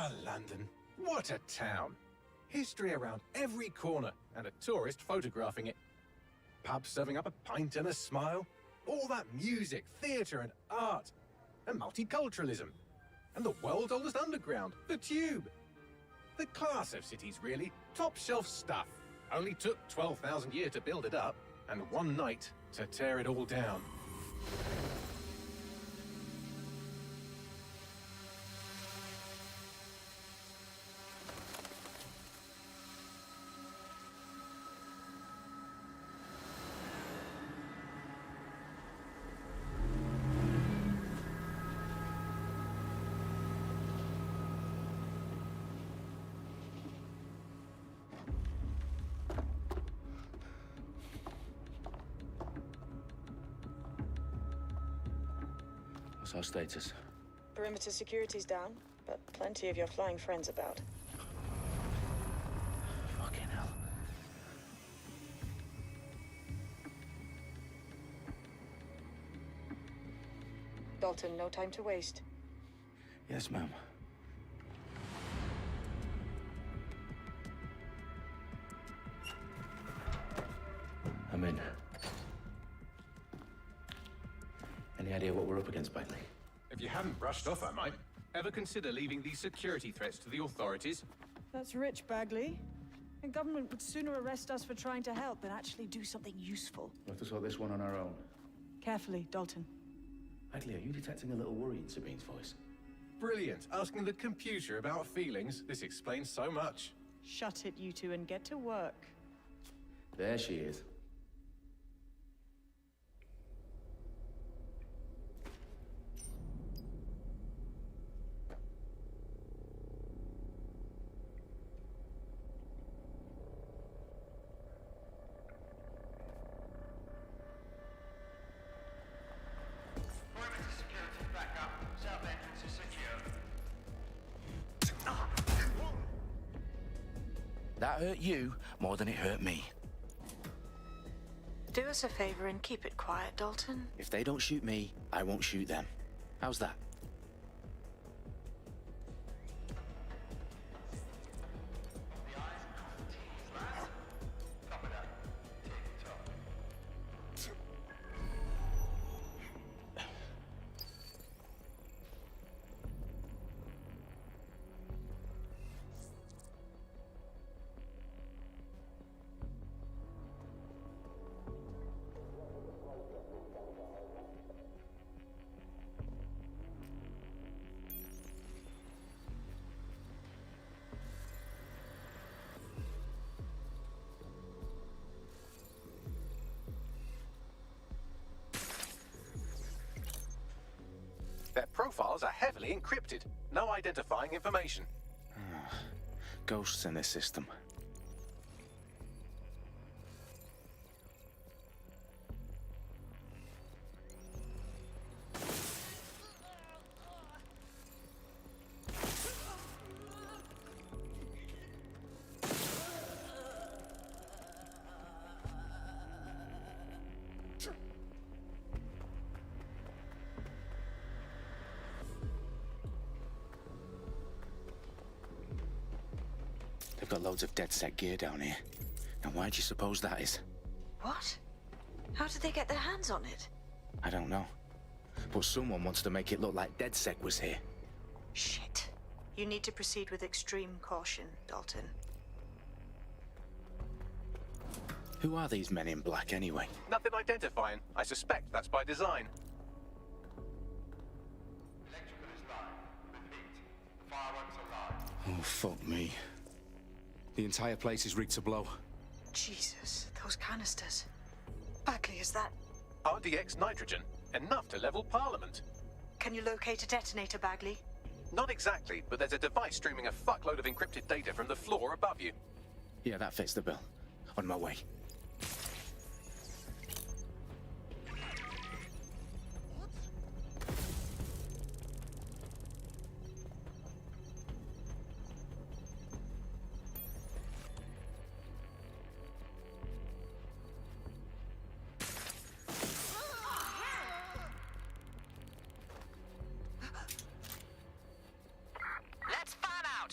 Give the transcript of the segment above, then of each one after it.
Ah, London. What a town. History around every corner and a tourist photographing it. Pubs serving up a pint and a smile. All that music, theatre and art. And multiculturalism. And the world's oldest underground, the Tube. The class of cities, really. Top shelf stuff. Only took 12,000 years to build it up, and one night to tear it all down. What's our status? Perimeter security's down, but plenty of your flying friends about. Fucking hell. Dalton, no time to waste. Yes, ma'am. I'm in. Any idea what we're up against, Bagley? If you hadn't brushed off, I might. Ever consider leaving these security threats to the authorities? That's rich, Bagley. The government would sooner arrest us for trying to help than actually do something useful. We'll have to sort this one on our own. Carefully, Dalton. Bagley, are you detecting a little worry in Sabine's voice? Brilliant. Asking the computer about feelings. This explains so much. Shut it, you two, and get to work. There she is. That hurt you more than it hurt me. Do us a favor and keep it quiet, Dalton. If they don't shoot me, I won't shoot them. How's that? Their profiles are heavily encrypted. No identifying information. Ghosts in this system. They've got loads of DedSec gear down here. Now why do you suppose that is? What? How did they get their hands on it? I don't know. But someone wants to make it look like DedSec was here. Shit. You need to proceed with extreme caution, Dalton. Who are these men in black anyway? Nothing identifying. I suspect that's by design. Electrical is live. Repeat. Fireworks are live. Oh, fuck me. The entire place is rigged to blow. Jesus, those canisters. Bagley, is that... RDX nitrogen. Enough to level Parliament. Can you locate a detonator, Bagley? Not exactly, but there's a device streaming a fuckload of encrypted data from the floor above you. Yeah, that fits the bill. On my way. Let's fan out!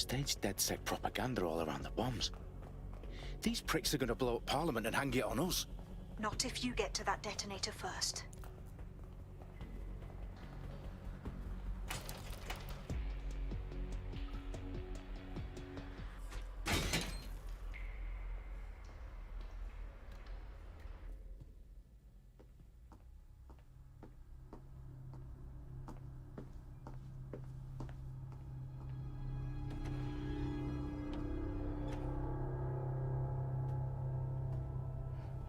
Staged DedSec propaganda all around the bombs. These pricks are gonna blow up Parliament and hang it on us. Not if you get to that detonator first.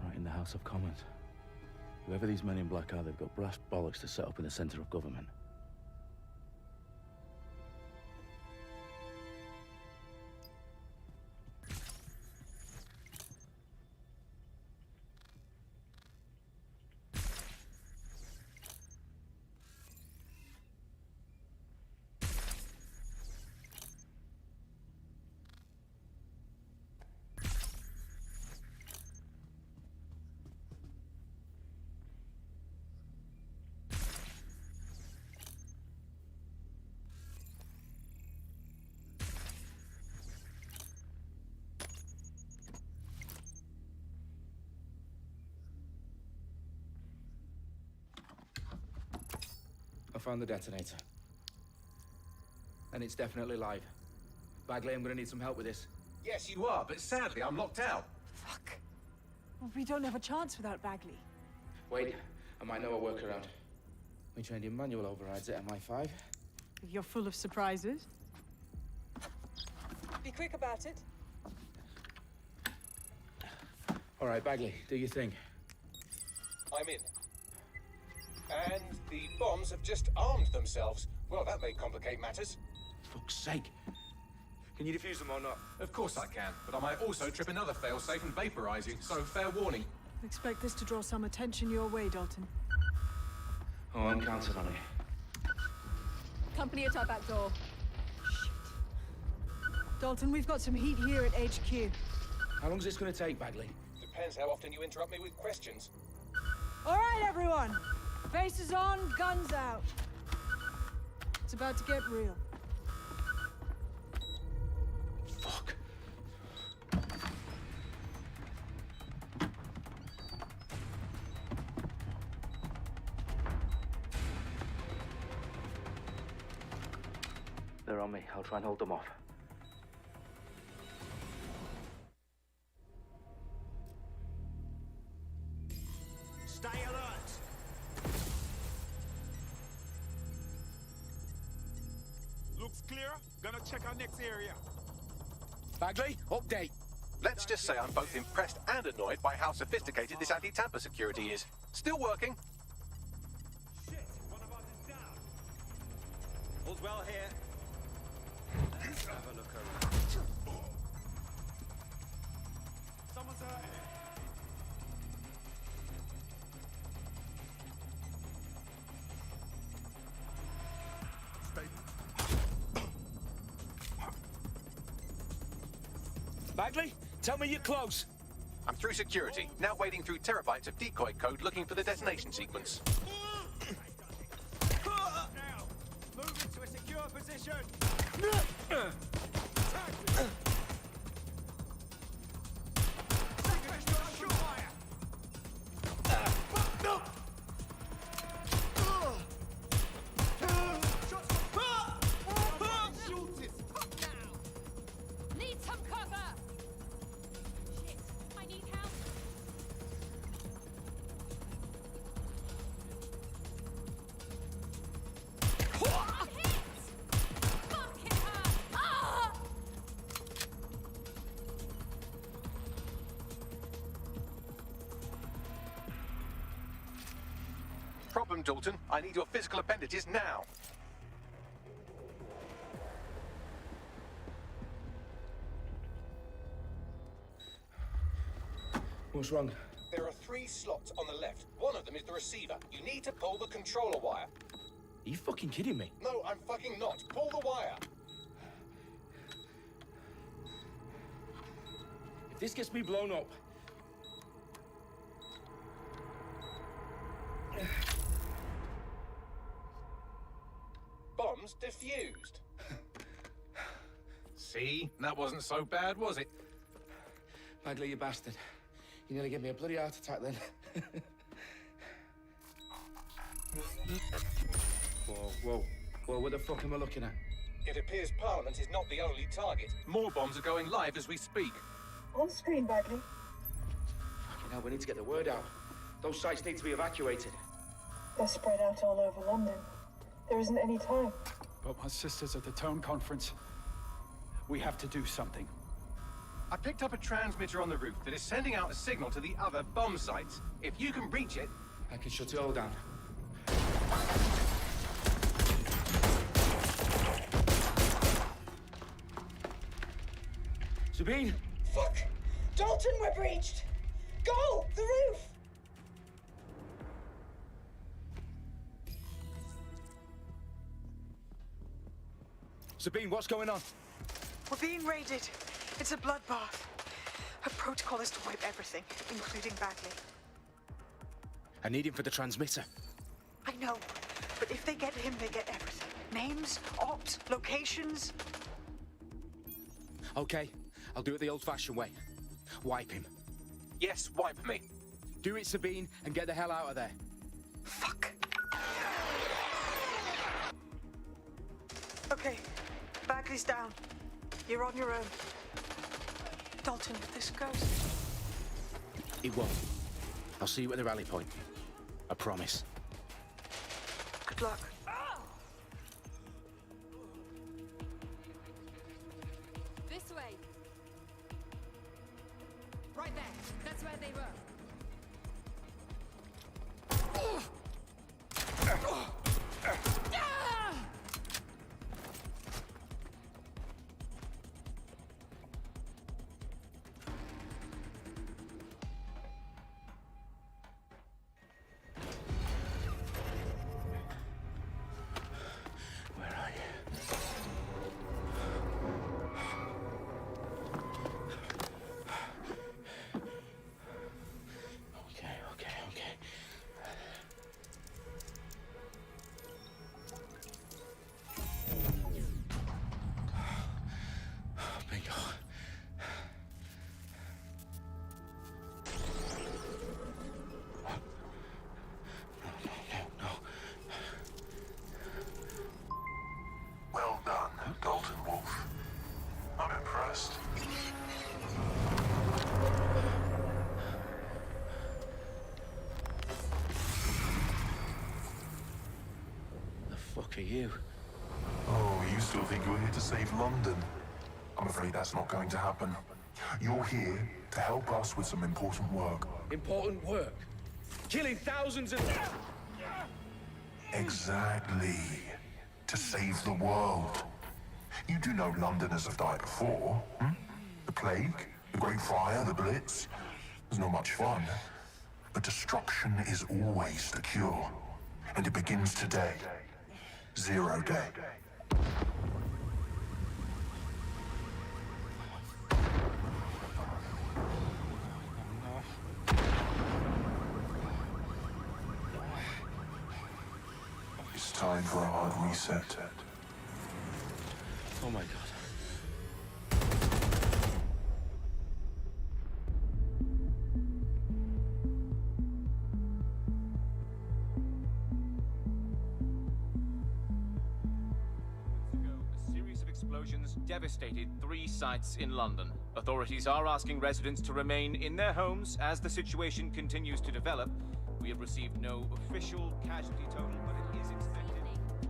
Right in the House of Commons. Whoever these men in black are, they've got brass bollocks to set up in the center of government. I found the detonator. And it's definitely live. Bagley, I'm gonna need some help with this. Yes, you are, but sadly, I'm locked out. Fuck. Well, we don't have a chance without Bagley. Wait, I might know a workaround. We trained in manual overrides at MI5. You're full of surprises. Be quick about it. All right, Bagley, do your thing. I'm in. And the bombs have just armed themselves. Well, that may complicate matters. Fuck's sake. Can you defuse them or not? Of course I can, but I might also trip another failsafe and vaporize you, so fair warning. Expect this to draw some attention your way, Dalton. Oh, I'm counting on it. Company at our back door. Dalton, we've got some heat here at HQ. How long's this gonna take, Bagley? Depends how often you interrupt me with questions. All right, everyone. Faces on, guns out. It's about to get real. Fuck. They're on me. I'll try and hold them off. Stay alert! Looks clear. Gonna check our next area. Bagley, update. Let's just say I'm both impressed and annoyed by how sophisticated this anti-tamper security is. Still working. Shit, one of us is down. All's well here. Let's have a look around. Someone's hurt. Bagley, tell me you're close. I'm through security, now wading through terabytes of decoy code looking for the detonation sequence. Now, move into a secure position. Need some cover! Shit, I need help. I'm hit! Fucking hell! Ah! Problem, Dalton. I need your physical appendages now. What's wrong? There are 3 slots on the left. One of them is the receiver. You need to pull the controller wire. Are you fucking kidding me? No, I'm fucking not. Pull the wire. If this gets me blown up... Bombs defused. See? That wasn't so bad, was it? Bagley, you bastard. You nearly gave me a bloody heart attack then. Whoa, what the fuck am I looking at? It appears Parliament is not the only target. More bombs are going live as we speak. On screen, Bagley. Fucking hell, we need to get the word out. Those sites need to be evacuated. They're spread out all over London. There isn't any time. But my sister's at the town conference. We have to do something. I picked up a transmitter on the roof that is sending out a signal to the other bomb sites. If you can reach it... I can shut it all down. Sabine? Fuck! Dalton, we're breached! Go! The roof! Sabine, what's going on? We're being raided. It's a bloodbath. Her protocol is to wipe everything, including Bagley. I need him for the transmitter. I know, but if they get him, they get everything. Names, ops, locations. Okay, I'll do it the old-fashioned way. Wipe him. Yes, wipe me. Do it, Sabine, and get the hell out of there. Fuck. Okay, Bagley's down. You're on your own. Dalton, if this goes... It won't. I'll see you at the rally point. I promise. Good luck. This way. Right there. That's where they were. Where are you? Okay. Bingo. No. Well done, Dalton Wolf. I'm impressed. The fuck are you? Oh, you still think you're here to save London? I'm afraid that's not going to happen. You're here to help us with some important work. Important work. Killing thousands of... Exactly. To save the world. You do know Londoners have died before, hmm? The plague, the Great Fire, the Blitz. It's not much fun. But destruction is always the cure. And it begins today. 0 day. It's time for a hard reset. Oh my god. A series of explosions devastated 3 sites in London. Authorities are asking residents to remain in their homes as the situation continues to develop. We have received no official casualty total, but it is expected.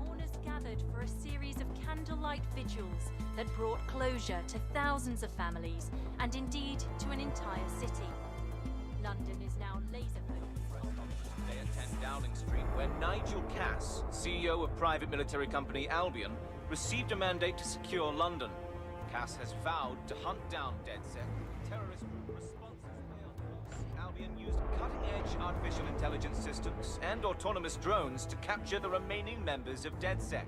Mourners gathered for a series of candlelight vigils that brought closure to thousands of families and indeed to an entire city. London is now laser-focused. Today at 10 Downing Street, where Nigel Cass, CEO of private military company Albion, received a mandate to secure London. Cass has vowed to hunt down DedSec. Terrorist group responses failed. Albion used cutting-edge artificial intelligence systems and autonomous drones to capture the remaining members of DedSec.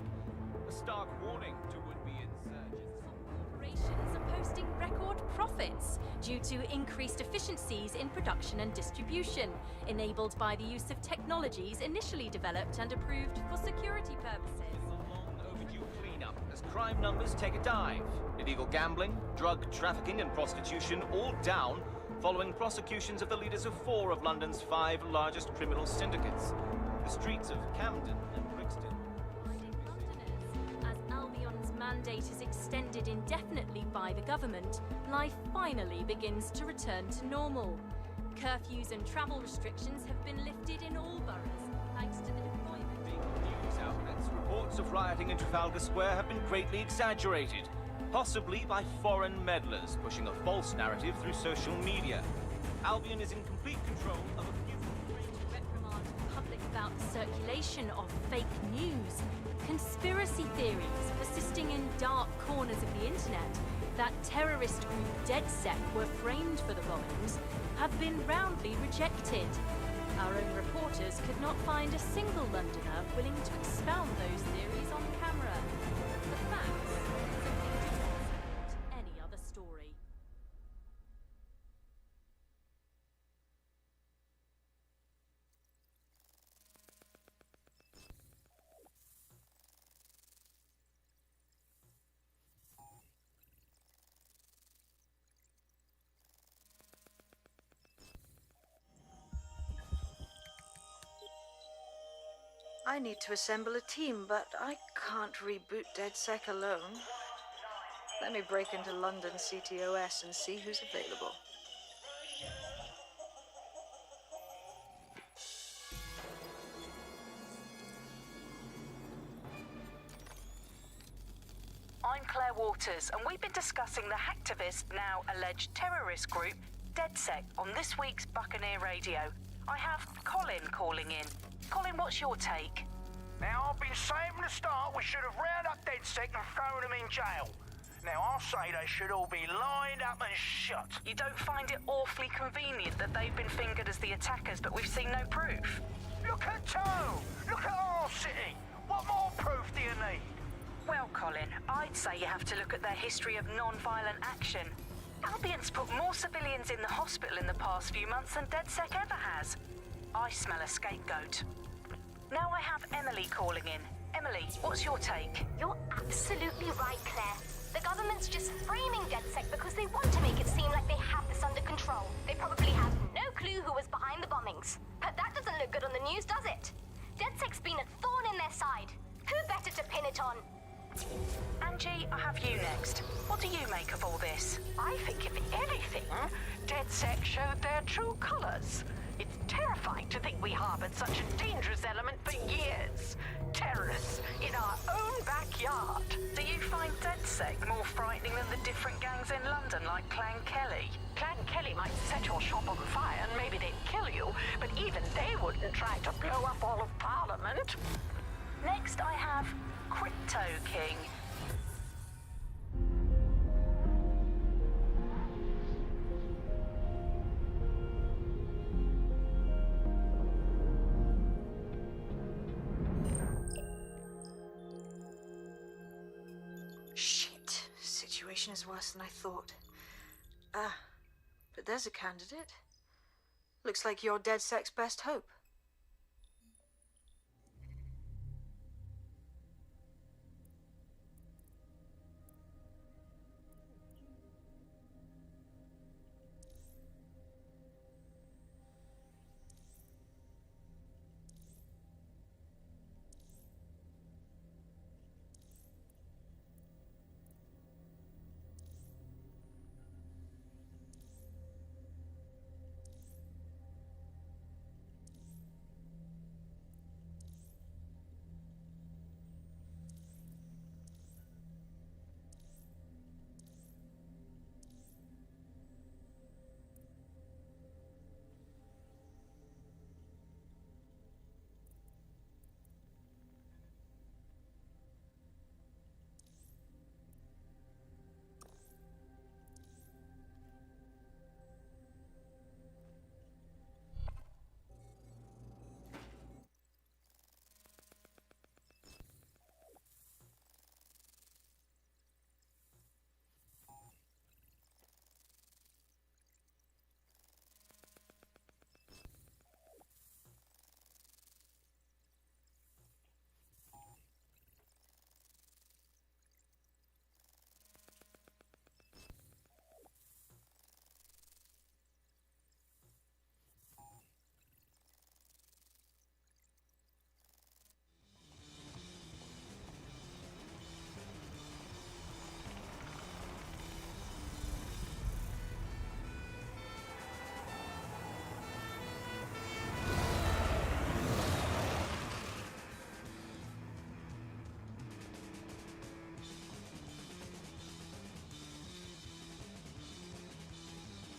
A stark warning to would-be insurgents. Corporations are posting record profits due to increased efficiencies in production and distribution, enabled by the use of technologies initially developed and approved for security purposes. A long overdue cleanup as crime numbers take a dive. Illegal gambling, drug trafficking and prostitution all down following prosecutions of the leaders of 4 of London's 5 largest criminal syndicates. The streets of Camden and Brixton. As Albion's mandate is extended indefinitely by the government, life finally begins to return to normal. Curfews and travel restrictions have been lifted in all boroughs, thanks to the deployment. News outlets, reports of rioting in Trafalgar Square have been greatly exaggerated, possibly by foreign meddlers pushing a false narrative through social media. Albion is in complete control of a few... To reprimand the public about the circulation of fake news, conspiracy theories persisting in dark corners of the internet that terrorist group DedSec were framed for the bombings have been roundly rejected. Our own reporters could not find a single Londoner willing to expound those theories on camera. The facts simply do not support any other story. I need to assemble a team, but I can't reboot DedSec alone. Let me break into London CTOS and see who's available. I'm Claire Waters, and we've been discussing the hacktivist, now alleged terrorist group, DedSec, on this week's Buccaneer Radio. I have Colin calling in. Colin, what's your take? Now, I've been saying from the start we should have rounded up DedSec and thrown them in jail. Now, I'll say they should all be lined up and shot. You don't find it awfully convenient that they've been fingered as the attackers, but we've seen no proof? Look at Toe! Look at our city! What more proof do you need? Well, Colin, I'd say you have to look at their history of non-violent action. Albion's put more civilians in the hospital in the past few months than DedSec ever has. I smell a scapegoat. Now I have Emily calling in. Emily, what's your take? You're absolutely right, Claire. The government's just framing DedSec because they want to make it seem like they have this under control. They probably have no clue who was behind the bombings. But that doesn't look good on the news, does it? DedSec's been a thorn in their side. Who better to pin it on? Angie, I have you next. What do you make of all this? I think, if anything, DedSec showed their true colors. It's terrifying to think we harbored such a dangerous element for years. Terrorists in our own backyard. Do you find DedSec more frightening than the different gangs in London, like Clan Kelly? Clan Kelly might set your shop on fire and maybe they'd kill you, but even they wouldn't try to blow up all of Parliament. Next, I have Crypto King. Shit. Situation is worse than I thought. But there's a candidate. Looks like you're DedSec's best hope.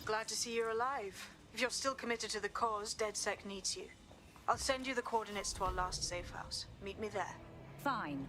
Glad to see you're alive. If you're still committed to the cause, DedSec needs you. I'll send you the coordinates to our last safe house. Meet me there. Fine.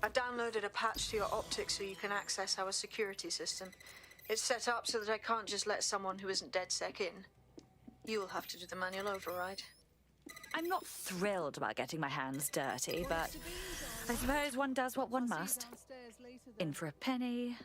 I downloaded a patch to your optics so you can access our security system. It's set up so that I can't just let someone who isn't DedSec in. You'll have to do the manual override. I'm not thrilled about getting my hands dirty, but I suppose one does what one must. In for a penny.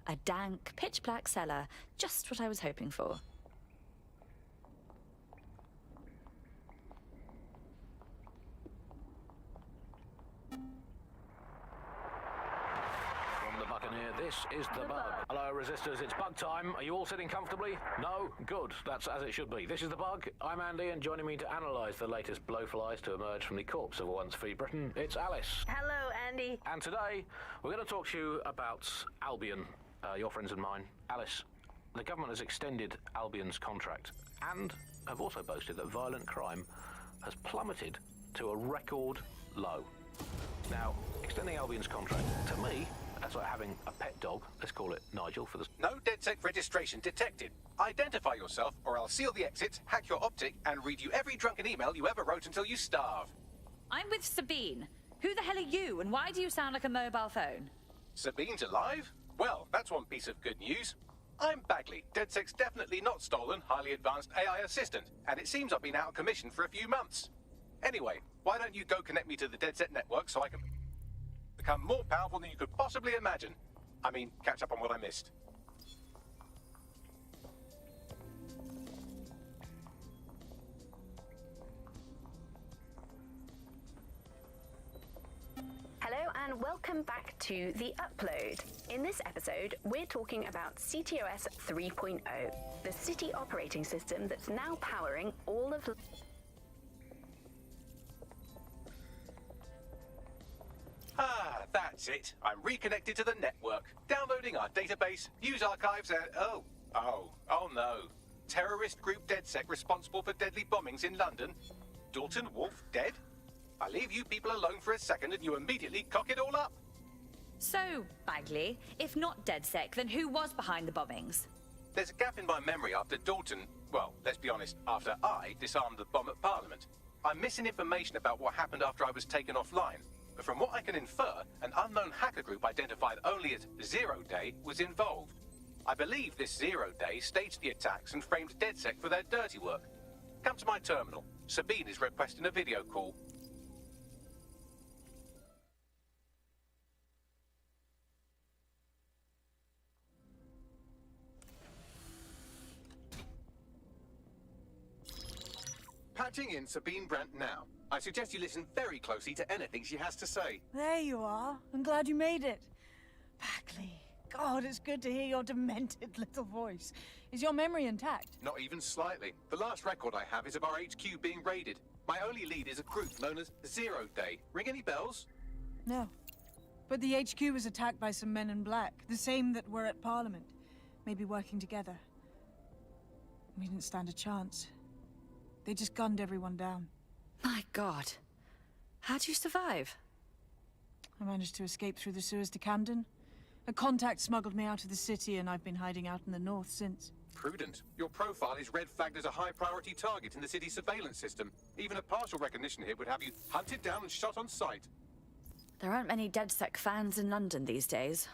A dank, pitch-black cellar. Just what I was hoping for. From the Buccaneer, this is the Bug. Hello, Resistors, it's Bug time. Are you all sitting comfortably? No? Good. That's as it should be. This is the Bug. I'm Andy, and joining me to analyse the latest blowflies to emerge from the corpse of a once-free Britain, it's Alice. Hello, Andy. And today, we're going to talk to you about Albion. Your friends and mine. Alice, the government has extended Albion's contract and have also boasted that violent crime has plummeted to a record low. Now, extending Albion's contract, to me, that's like having a pet dog. Let's call it Nigel for the... No DedSec registration detected. Identify yourself, or I'll seal the exits, hack your optic, and read you every drunken email you ever wrote until you starve. I'm with Sabine. Who the hell are you, and why do you sound like a mobile phone? Sabine's alive? Well, that's one piece of good news. I'm Bagley, DedSec's definitely not stolen, highly advanced AI assistant, and it seems I've been out of commission for a few months. Anyway, why don't you go connect me to the DedSec network so I can become more powerful than you could possibly imagine? I mean, catch up on what I missed. Hello and welcome back to The Upload. In this episode, we're talking about CTOS 3.0, the city operating system that's now powering all of... Ah, that's it. I'm reconnected to the network, downloading our database, news archives, and... Oh no. Terrorist group DedSec responsible for deadly bombings in London? Dalton Wolf dead? I leave you people alone for a second and you immediately cock it all up. So, Bagley, if not DedSec, then who was behind the bombings? There's a gap in my memory after Dalton, well, let's be honest, after I disarmed the bomb at Parliament. I'm missing information about what happened after I was taken offline. But from what I can infer, an unknown hacker group identified only as Zero Day was involved. I believe this Zero Day staged the attacks and framed DedSec for their dirty work. Come to my terminal. Sabine is requesting a video call. Patching in Sabine Brandt now. I suggest you listen very closely to anything she has to say. There you are. I'm glad you made it. Bagley, God, it's good to hear your demented little voice. Is your memory intact? Not even slightly. The last record I have is of our HQ being raided. My only lead is a group known as Zero Day. Ring any bells? No. But the HQ was attacked by some men in black, the same that were at Parliament. maybe working together. We didn't stand a chance. They just gunned everyone down. My God. How'd you survive? I managed to escape through the sewers to Camden. A contact smuggled me out of the city, and I've been hiding out in the north since. Prudent. Your profile is red flagged as a high-priority target in the city's surveillance system. Even a partial recognition hit would have you hunted down and shot on sight. There aren't many DedSec fans in London these days.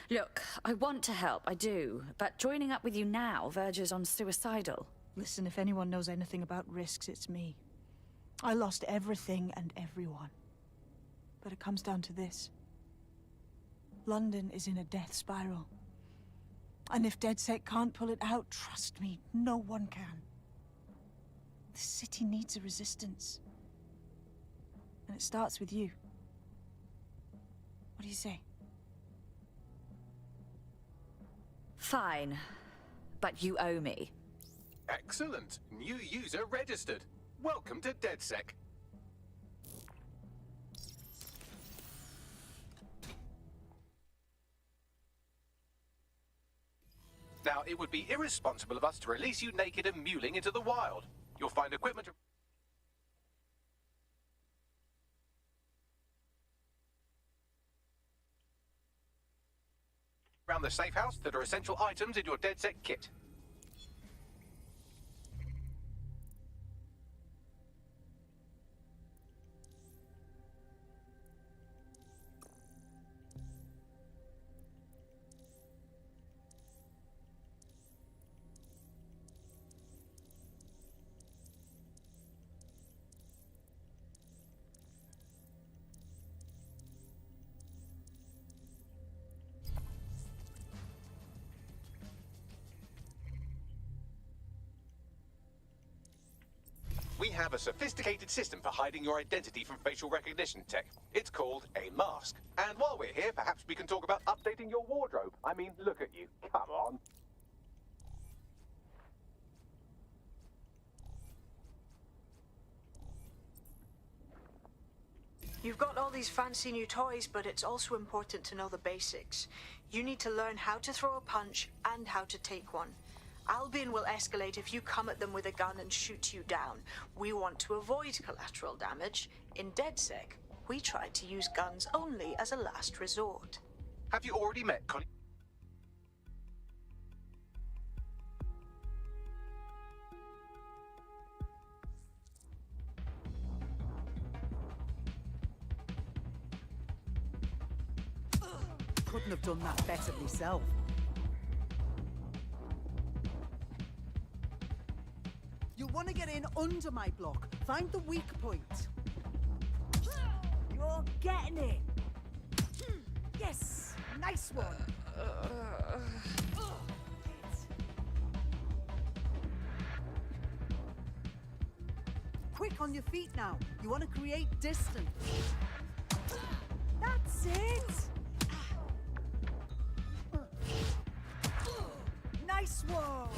Look, I want to help, I do, but joining up with you now verges on suicidal. Listen, if anyone knows anything about risks, it's me. I lost everything and everyone. But it comes down to this. London is in a death spiral. And if DedSec can't pull it out, trust me, no one can. The city needs a resistance. And it starts with you. What do you say? Fine, but you owe me. Excellent. New user registered. Welcome to DedSec. Now, it would be irresponsible of us to release you naked and mewling into the wild. You'll find equipment around the safe house that are essential items in your DedSec kit. We have a sophisticated system for hiding your identity from facial recognition tech. It's called a mask. And while we're here, perhaps we can talk about updating your wardrobe. I mean, look at you. Come on. You've got all these fancy new toys, but it's also important to know the basics. You need to learn how to throw a punch and how to take one. Albion will escalate if you come at them with a gun and shoot you down. We want to avoid collateral damage. In DedSec, we try to use guns only as a last resort. Have you already met Connie? Couldn't have done that better myself. You'll want to get in under my block. Find the weak point. You're getting it. Yes, nice one. Quick on your feet now. You want to create distance. That's it. Nice one.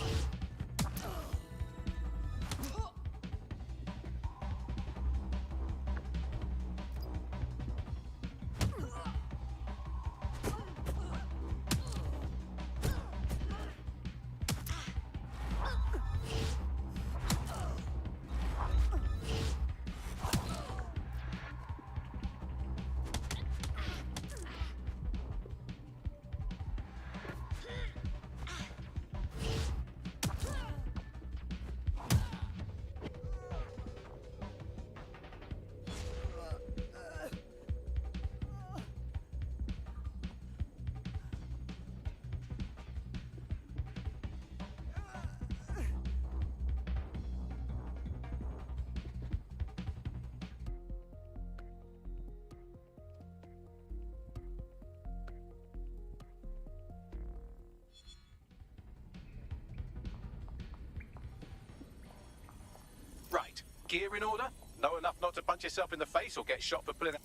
Right. Gear in order? Know enough not to punch yourself in the face or get shot for pulling out.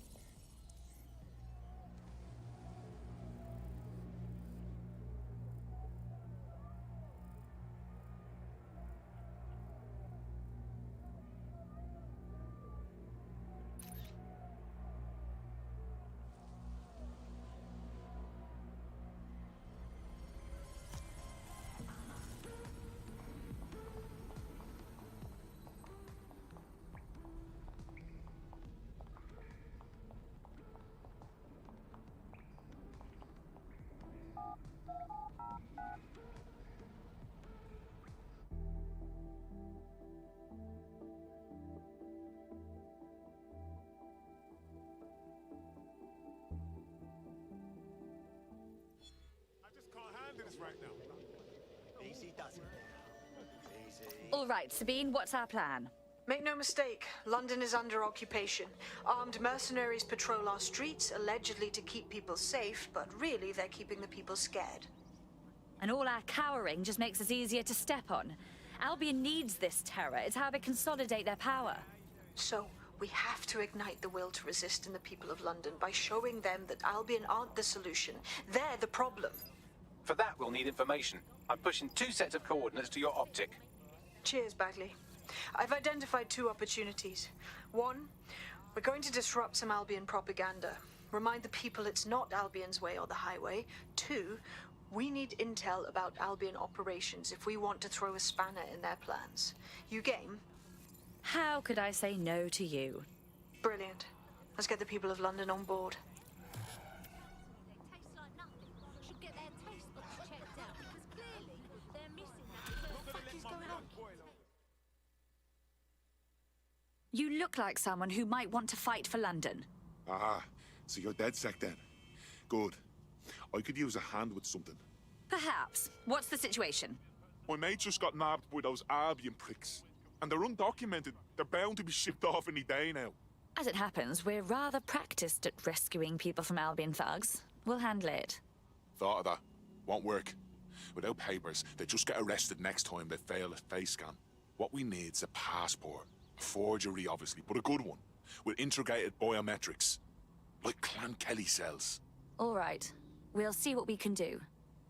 Easy does it. Easy. All right, Sabine, what's our plan? Make no mistake, London is under occupation. Armed mercenaries patrol our streets, allegedly to keep people safe, but really they're keeping the people scared. And all our cowering just makes us easier to step on. Albion needs this terror. It's how they consolidate their power. So, we have to ignite the will to resist in the people of London by showing them that Albion aren't the solution. They're the problem. For that, we'll need information. I'm pushing 2 sets of coordinates to your optic. Cheers, Bagley. I've identified 2 opportunities. 1, we're going to disrupt some Albion propaganda. Remind the people it's not Albion's way or the highway. 2, we need intel about Albion operations if we want to throw a spanner in their plans. You game? How could I say no to you? Brilliant. Let's get the people of London on board. You look like someone who might want to fight for London. Ah, so you're DedSec then. Good. I could use a hand with something. Perhaps. What's the situation? My mate just got nabbed by those Albion pricks. And they're undocumented. They're bound to be shipped off any day now. As it happens, we're rather practiced at rescuing people from Albion thugs. We'll handle it. Thought of that. Won't work. Without papers, they just get arrested next time they fail a face scan. What we need's a passport. A forgery, obviously, but a good one. With integrated biometrics. Like Clan Kelly cells. All right. We'll see what we can do.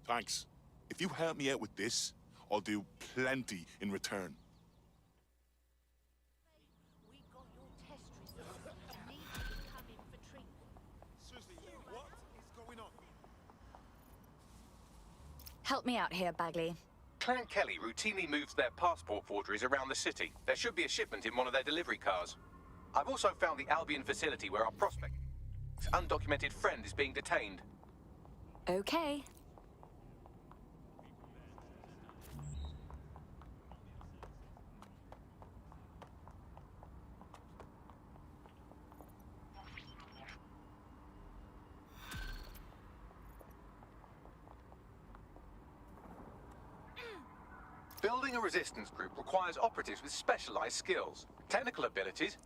Thanks. If you help me out with this, I'll do plenty in return. Help me out here, Bagley. Clan Kelly routinely moves their passport forgeries around the city. There should be a shipment in one of their delivery cars. I've also found the Albion facility where our prospect's undocumented friend is being detained. Okay. Building a resistance group requires operatives with specialized skills. Technical abilities,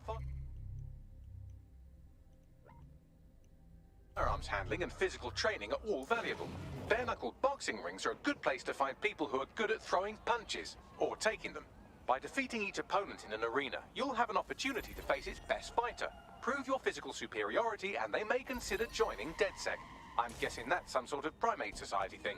firearms handling and physical training are all valuable. Bare-knuckle boxing rings are a good place to find people who are good at throwing punches, or taking them. By defeating each opponent in an arena, you'll have an opportunity to face its best fighter. Prove your physical superiority and they may consider joining DedSec. I'm guessing that's some sort of primate society thing.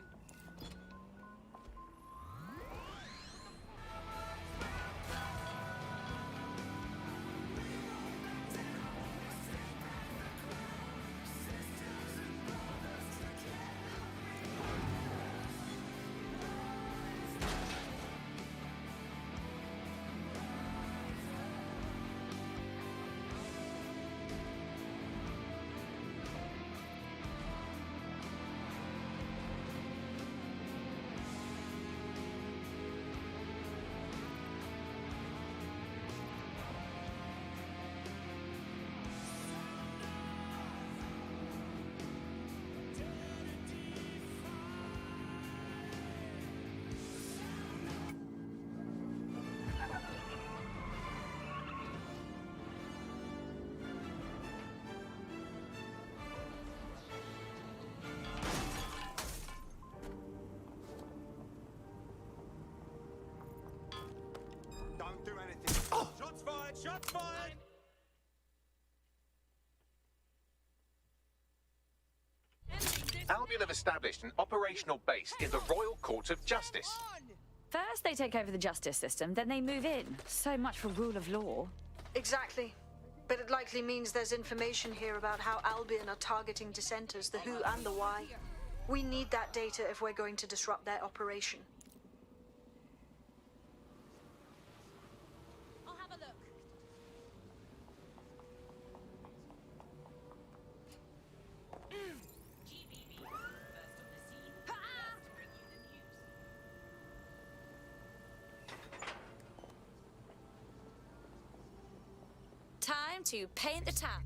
Don't do anything. Oh. Shots fired! Shots fired! Albion have established an operational base in the Royal Court of Justice. First they take over the justice system, then they move in. So much for rule of law. Exactly. But it likely means there's information here about how Albion are targeting dissenters, the who and the why. We need that data if we're going to disrupt their operation. I'll have a look. Time to paint the town.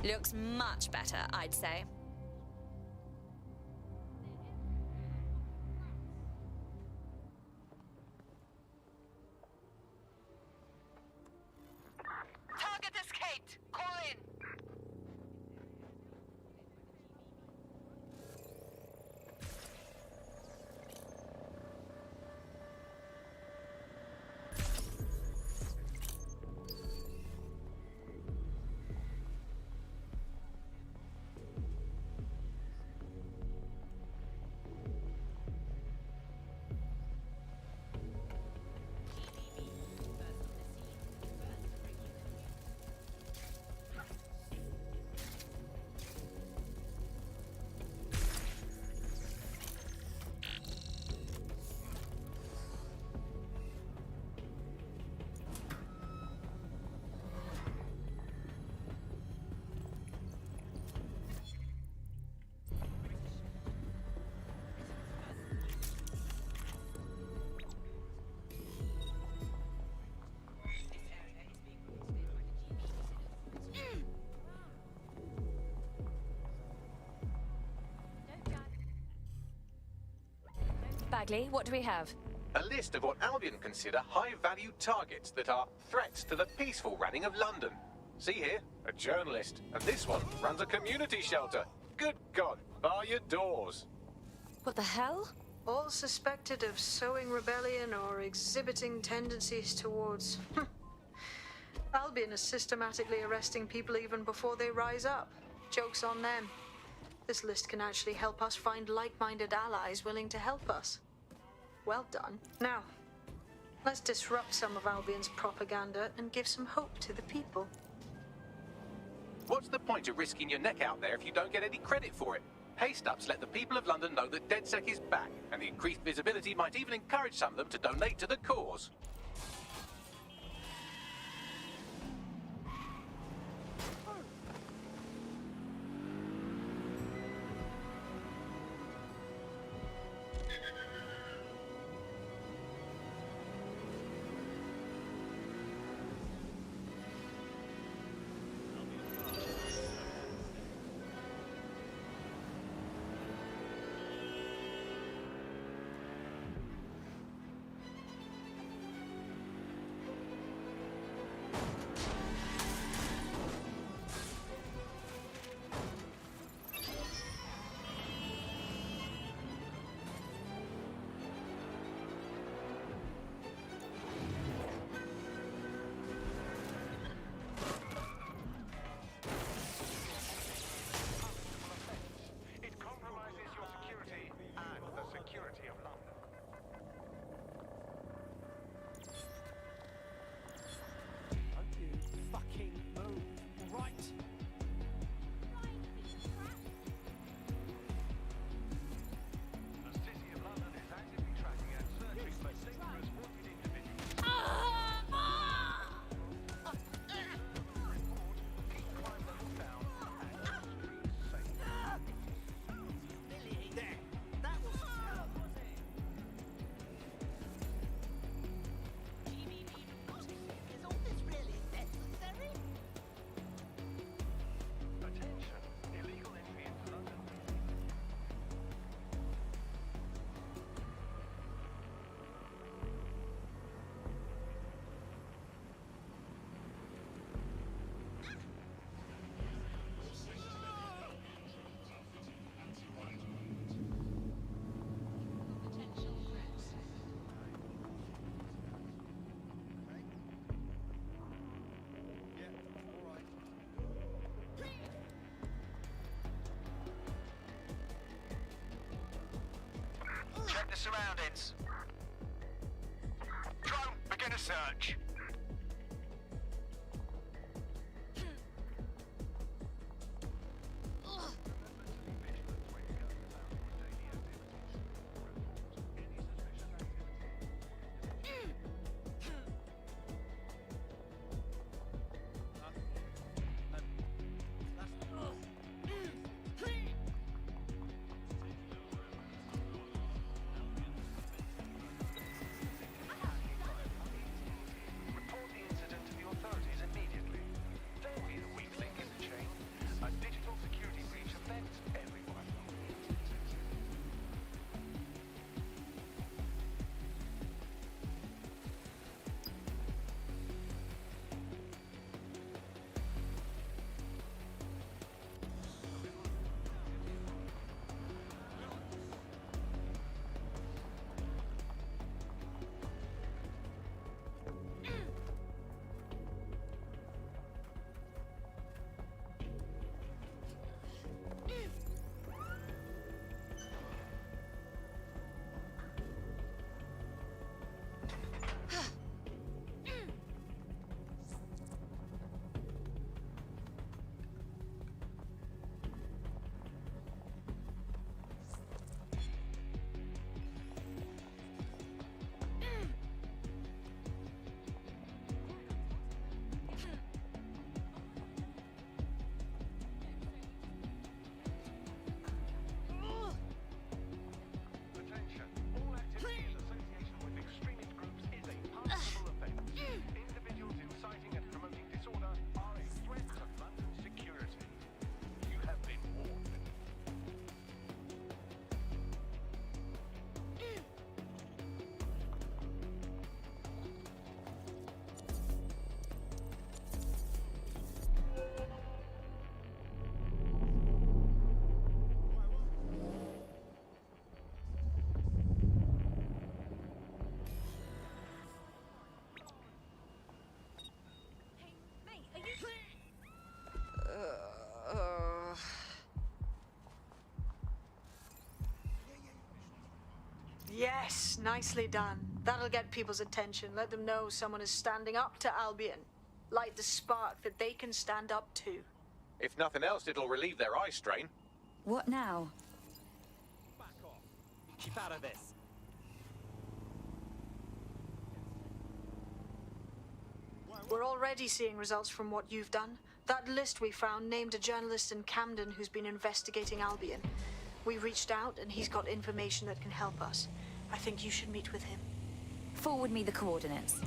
Looks much better, I'd say. Target escaped! Call in! Bagley, what do we have? A list of what Albion consider high-value targets that are threats to the peaceful running of London. See here, a journalist, and this one runs a community shelter. Good God, bar your doors. What the hell? All suspected of sowing rebellion or exhibiting tendencies towards... Albion is systematically arresting people even before they rise up. Joke's on them. This list can actually help us find like-minded allies willing to help us. Well done. Now, let's disrupt some of Albion's propaganda and give some hope to the people. What's the point of risking your neck out there if you don't get any credit for it? Haste-ups let the people of London know that DedSec is back, and the increased visibility might even encourage some of them to donate to the cause. Check the surroundings. Drone, begin a search. Yes, nicely done. That'll get people's attention. Let them know someone is standing up to Albion. Light the spark that they can stand up to. If nothing else, it'll relieve their eye strain. What now? Back off. Keep out of this. We're already seeing results from what you've done. That list we found named a journalist in Camden who's been investigating Albion. We reached out and he's got information that can help us. I think you should meet with him. Forward me the coordinates.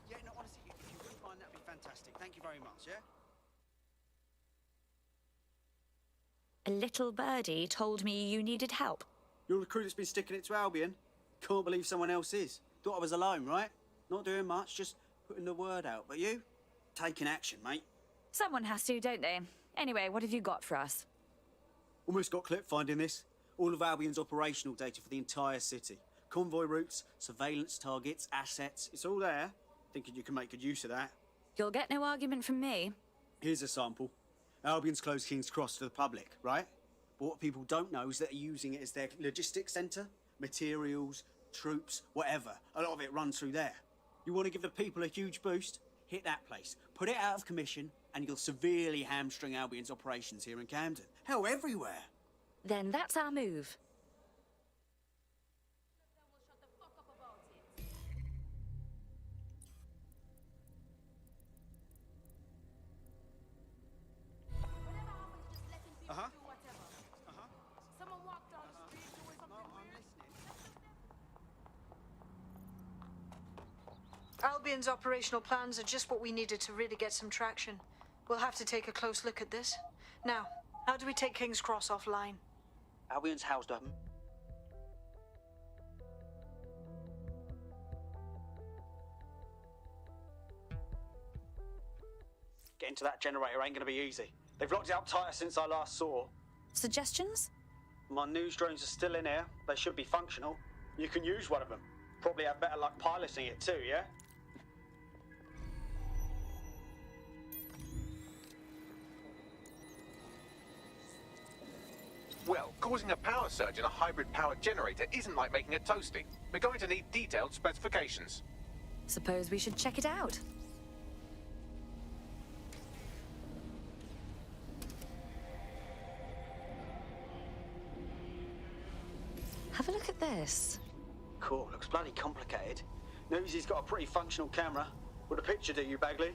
Yeah, no, honestly, if you wouldn't mind, that'd be fantastic. Thank you very much, yeah? A little birdie told me you needed help. You're the crew that's been sticking it to Albion. Can't believe someone else is. Thought I was alone, right? Not doing much, just putting the word out. But you? Taking action, mate. Someone has to, don't they? Anyway, what have you got for us? Almost got clip finding this. All of Albion's operational data for the entire city. Convoy routes, surveillance targets, assets. It's all there. Thinking you can make good use of that. You'll get no argument from me. Here's a sample. Albion's closed King's Cross to the public, right? But what people don't know is that they're using it as their logistics centre. Materials, troops, whatever. A lot of it runs through there. You want to give the people a huge boost? Hit that place. Put it out of commission, and you'll severely hamstring Albion's operations here in Camden. Hell, everywhere. Then that's our move. Someone walked down the street doing something weird. Albion's operational plans are just what we needed to really get some traction. We'll have to take a close look at this. Now, how do we take King's Cross offline? Albion's housed up. Getting to that generator ain't gonna be easy. They've locked it up tighter since I last saw. Suggestions? My news drones are still in here. They should be functional. You can use one of them. Probably have better luck piloting it too, yeah? Well, causing a power surge in a hybrid-powered generator isn't like making a toasty. We're going to need detailed specifications. Suppose we should check it out. Have a look at this. Cool, looks bloody complicated. Newsy's got a pretty functional camera. Would a picture do you, Bagley?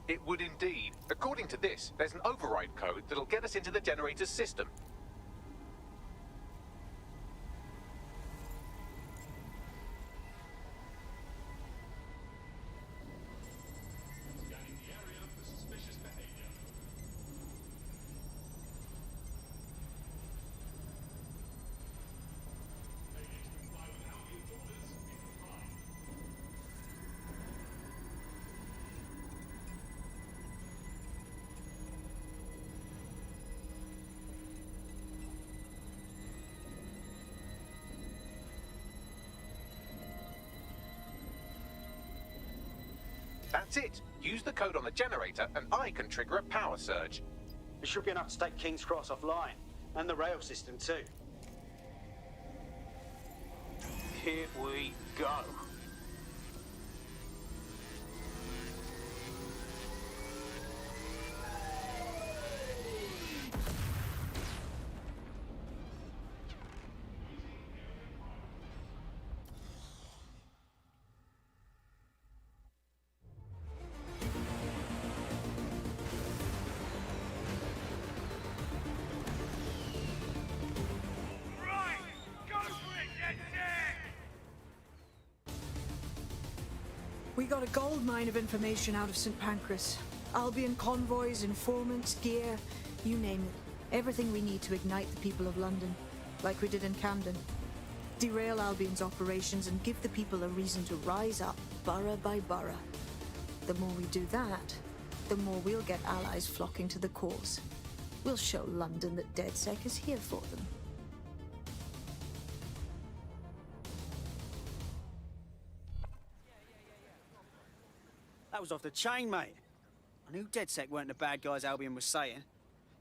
It would indeed. According to this, there's an override code that'll get us into the generator's system. That's it. Use the code on the generator and I can trigger a power surge. It should be enough to take King's Cross offline. And the rail system too. Here we go. We got a gold mine of information out of St. Pancras. Albion convoys, informants, gear, you name it. Everything we need to ignite the people of London, like we did in Camden. Derail Albion's operations and give the people a reason to rise up, borough by borough. The more we do that, the more we'll get allies flocking to the cause. We'll show London that DedSec is here for them. That was off the chain, mate. I knew DedSec weren't the bad guys Albion was saying.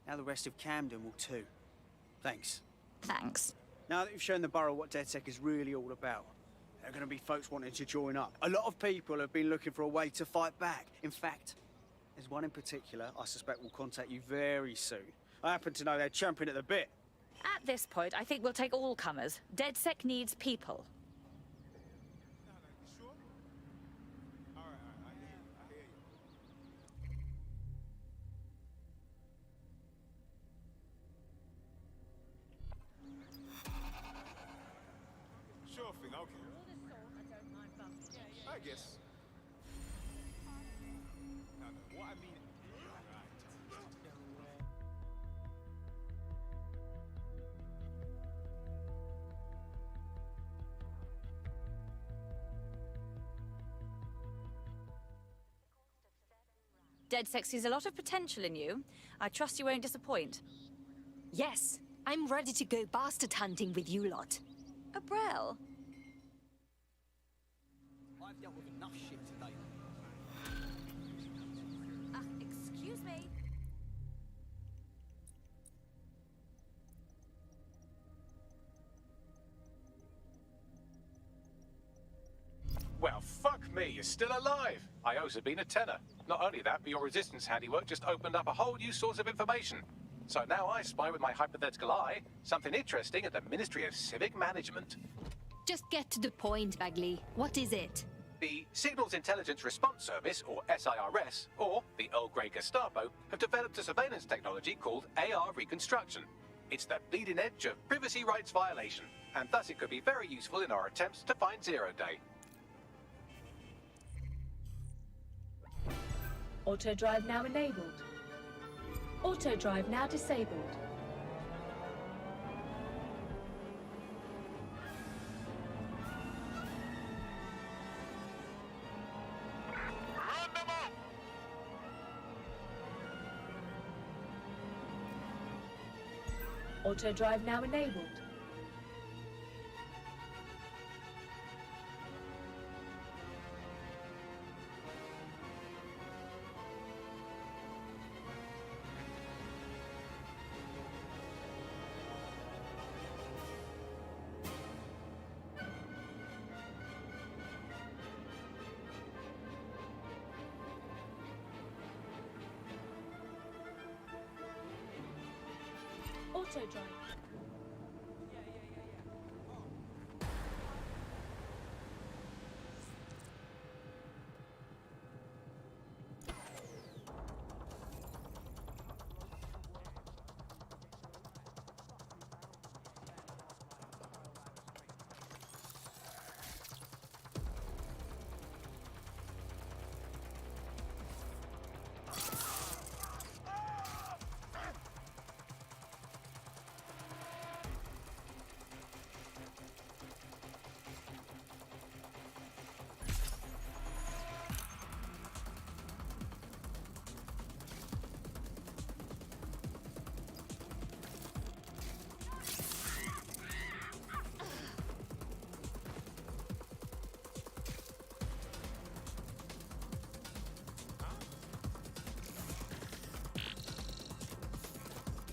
Now the rest of Camden will too. Thanks. Thanks. Now that you've shown the borough what DedSec is really all about, there are going to be folks wanting to join up. A lot of people have been looking for a way to fight back. In fact, there's one in particular I suspect will contact you very soon. I happen to know they're champing at the bit. At this point, I think we'll take all comers. DedSec needs people. Sure thing, okay. I guess. No, what I mean... DedSec sees a lot of potential in you. I trust you won't disappoint. Yes, I'm ready to go bastard hunting with you lot. Abrel? I've dealt with enough shit today. Excuse me. Well, fuck me, you're still alive. I owes have been a tenner. Not only that, but your resistance handiwork just opened up a whole new source of information. So now I spy with my hypothetical eye something interesting at the Ministry of Civic Management. Just get to the point, Bagley. What is it? The Signals Intelligence Response Service, or SIRS, or the Earl Grey Gestapo, have developed a surveillance technology called AR Reconstruction. It's the bleeding edge of privacy rights violation, and thus it could be very useful in our attempts to find Zero Day. Auto drive now enabled. Auto drive now disabled. Auto drive now enabled. Auto drive.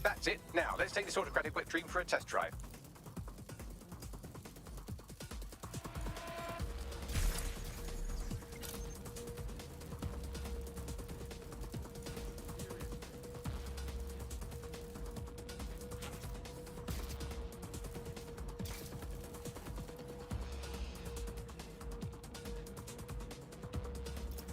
That's it. Now, let's take this autocratic wet dream for a test drive.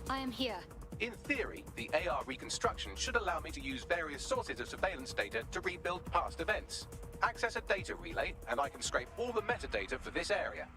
I am here. In theory, the AR reconstruction should allow me to use various sources of surveillance data to rebuild past events. Access a data relay, and I can scrape all the metadata for this area.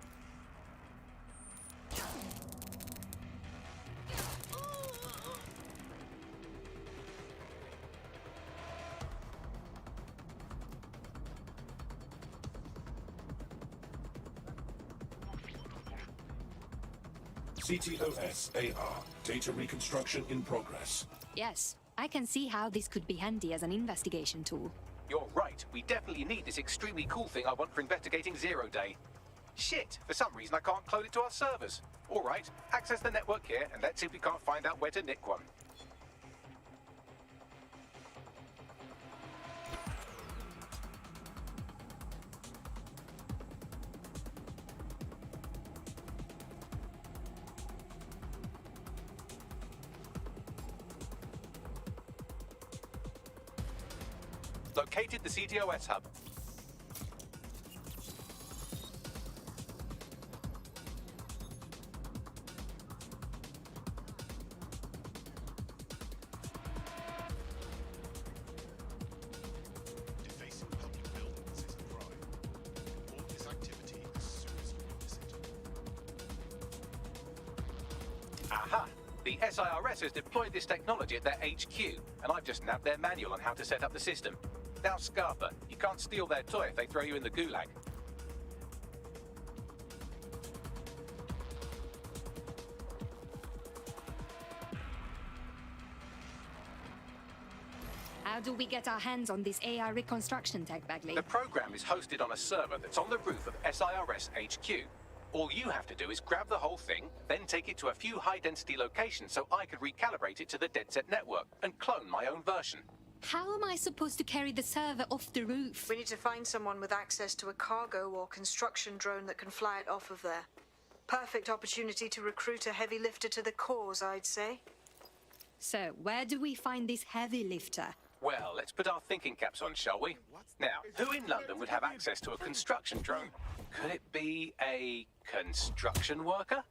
CTOS-AR. Data reconstruction in progress. Yes, I can see how this could be handy as an investigation tool. You're right. We definitely need this extremely cool thing I want for investigating Zero Day. Shit! For some reason I can't clone it to our servers. Alright, access the network here and let's see if we can't find out where to nick one. Located the CTOS hub. Defacing public buildings is a crime. Report this activity as soon as you witness it. Aha! The SIRS has deployed this technology at their HQ, and I've just nabbed their manual on how to set up the system. Now, Scarpa, you can't steal their toy if they throw you in the gulag. How do we get our hands on this AI reconstruction tech, Bagley? The program is hosted on a server that's on the roof of SIRS HQ. All you have to do is grab the whole thing, then take it to a few high-density locations so I could recalibrate it to the DedSec network and clone my own version. How am I supposed to carry the server off the roof? We need to find someone with access to a cargo or construction drone that can fly it off of there. Perfect opportunity to recruit a heavy lifter to the cause, I'd say. So, where do we find this heavy lifter? Well, let's put our thinking caps on, shall we? Now, who in London would have access to a construction drone? Could it be a construction worker?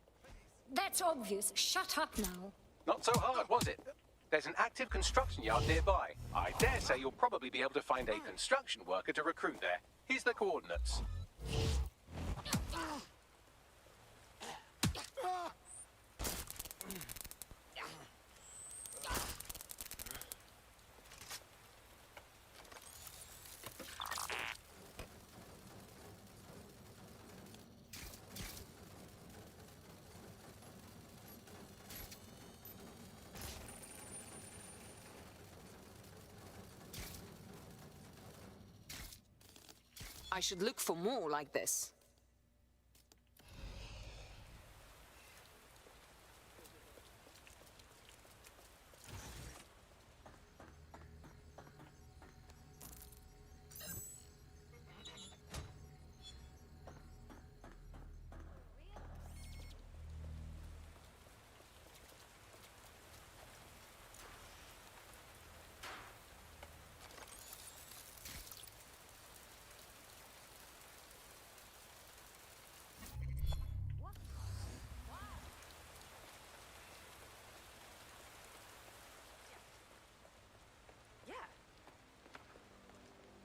That's obvious. Shut up now. Not so hard, was it? There's an active construction yard nearby. I dare say you'll probably be able to find a construction worker to recruit there. Here's the coordinates. I should look for more like this.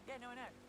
Yeah, no, I know.